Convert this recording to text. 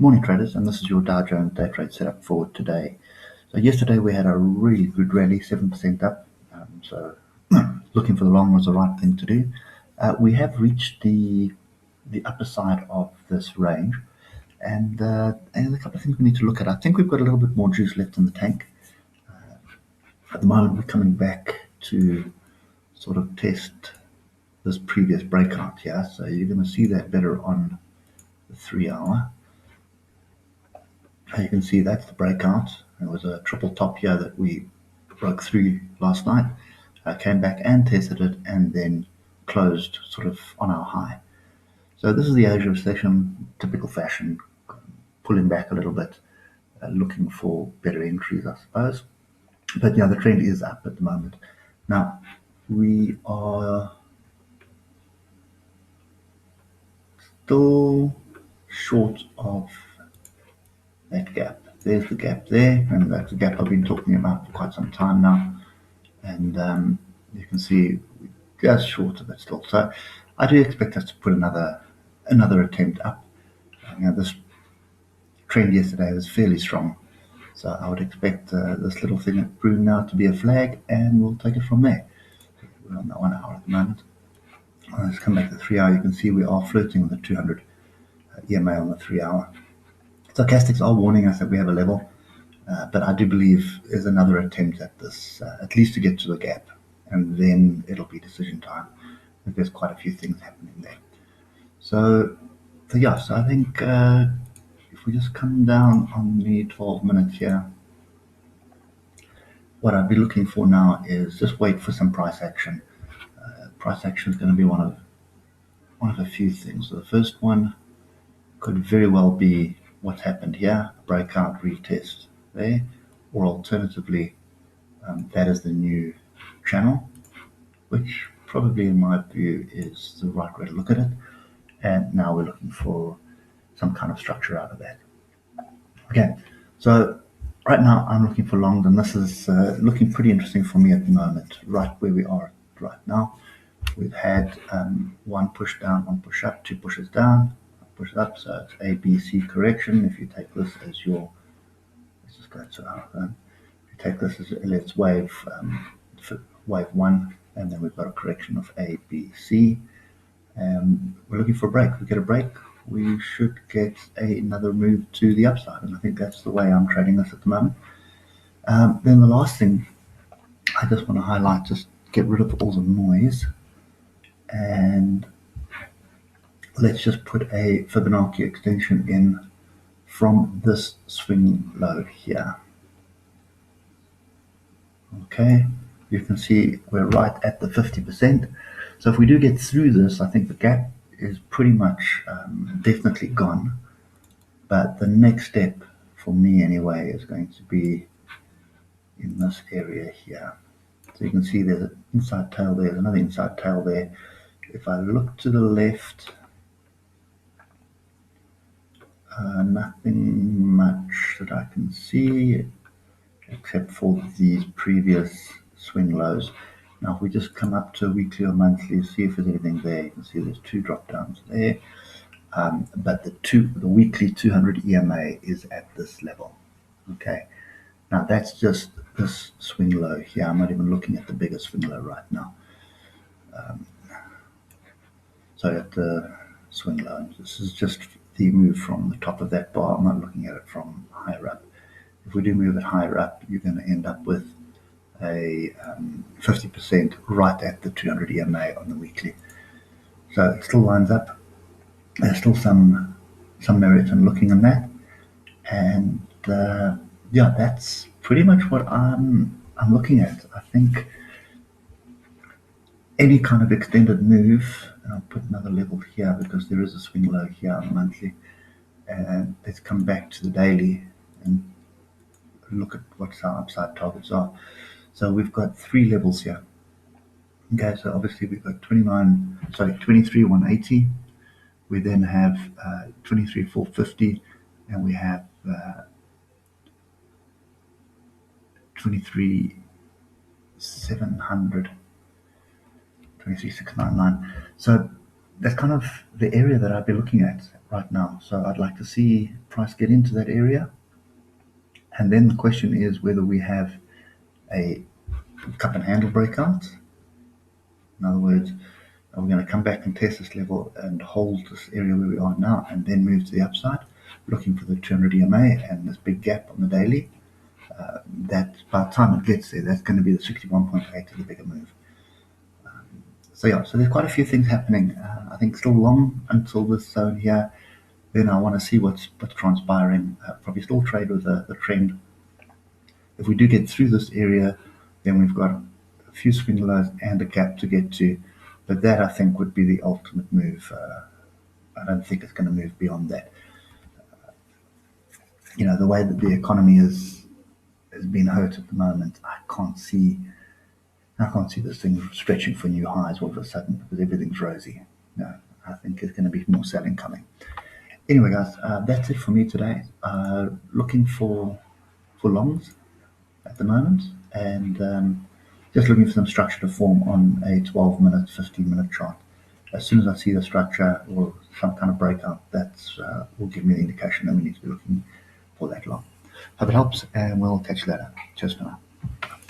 Morning traders, and this is your Dow Jones day trade setup for today. So yesterday we had a really good rally, 7% up. So looking for the long was the right thing to do. We have reached the upper side of this range, and a couple of things we need to look at. I think we've got a little bit more juice left in the tank. At the moment we're coming back to sort of test this previous breakout here. So you're going to see that better on the 3-hour. You can see that's the breakout. It was a triple top here that we broke through last night. Came back and tested it and then closed sort of on our high. So this is the Asia session, typical fashion, pulling back a little bit, looking for better entries, I suppose. But yeah, the trend is up at the moment. Now, we are still short of that gap. There's the gap there, and that's the gap I've been talking about for quite some time now. And you can see we're just short of it still. So I do expect us to put another attempt up. This trend yesterday was fairly strong, so I would expect this little thing at Broome now to be a flag, and we'll take it from there. We're on the 1 hour at the moment. Let's come back to the 3-hour. You can see we are flirting with the 200 EMA on the 3-hour. Stochastics are warning us that we have a level, but I do believe there's another attempt at this, at least to get to the gap, and then it'll be decision time. I think there's quite a few things happening there. So I think if we just come down on the 12 minutes here, what I'd be looking for now is just wait for some price action. Price action is going to be one of a few things. So the first one could very well be what's happened here, breakout, retest there, or alternatively, that is the new channel, which probably in my view is the right way to look at it. And now we're looking for some kind of structure out of that. Okay, so right now I'm looking for longs, and this is looking pretty interesting for me at the moment, right where we are right now. We've had one push down, one push up, two pushes down, push up, so it's A, B, C correction. If you take this as your, let's just go to our phone. If you take this as let's wave 1, and then we've got a correction of A, B, C. We're looking for a break. If we get a break, we should get another move to the upside, and I think that's the way I'm trading this at the moment. Then the last thing I just want to highlight, just get rid of all the noise, and let's just put a Fibonacci extension in from this swing low here. Okay, you can see we're right at the 50%. So if we do get through this, I think the gap is pretty much definitely gone. But the next step for me anyway is going to be in this area here. So you can see there's an inside tail there, there's another inside tail there. If I look to the left, nothing much that I can see except for these previous swing lows. Now if we just come up to a weekly or monthly, see if there's anything there. You can see there's two drop downs there, but the weekly 200 EMA is at this level. Okay, now that's just this swing low here. I'm not even looking at the bigger swing low right now. So at the swing low, this is just the move from the top of that bar. I'm not looking at it from higher up. If we do move it higher up, you're going to end up with a 50% right at the 200 EMA on the weekly. So it still lines up. There's still some merit in looking in that. And that's pretty much what I'm looking at. I think any kind of extended move, and I'll put another level here because there is a swing low here on the monthly. And let's come back to the daily and look at what our upside targets are. So we've got 3 levels here. Okay, so obviously we've got 23,180. We then have 23,450, and we have 23,700, 23,699. So that's kind of the area that I'd be looking at. right now. So I'd like to see price get into that area. And then the question is whether we have a cup and handle breakout. In other words, are we going to come back and test this level and hold this area where we are now and then move to the upside, looking for the 200 EMA and this big gap on the daily? That by the time it gets there, that's going to be the 61.8 to the bigger move. So there's quite a few things happening. I think still long until this zone here. Then I want to see what's transpiring. Probably still trade with the trend. If we do get through this area, then we've got a few swing lows and a gap to get to. But that, I think, would be the ultimate move. I don't think it's going to move beyond that. The way that the economy has been hurt at the moment, I can't see this thing stretching for new highs all of a sudden because everything's rosy. No, I think there's going to be more selling coming. Anyway, guys, that's it for me today. Looking for longs at the moment, and just looking for some structure to form on a 12-minute, 15-minute chart. As soon as I see the structure or some kind of breakout, that will give me the indication that we need to be looking for that long. Hope it helps, and we'll catch you later. Cheers for now.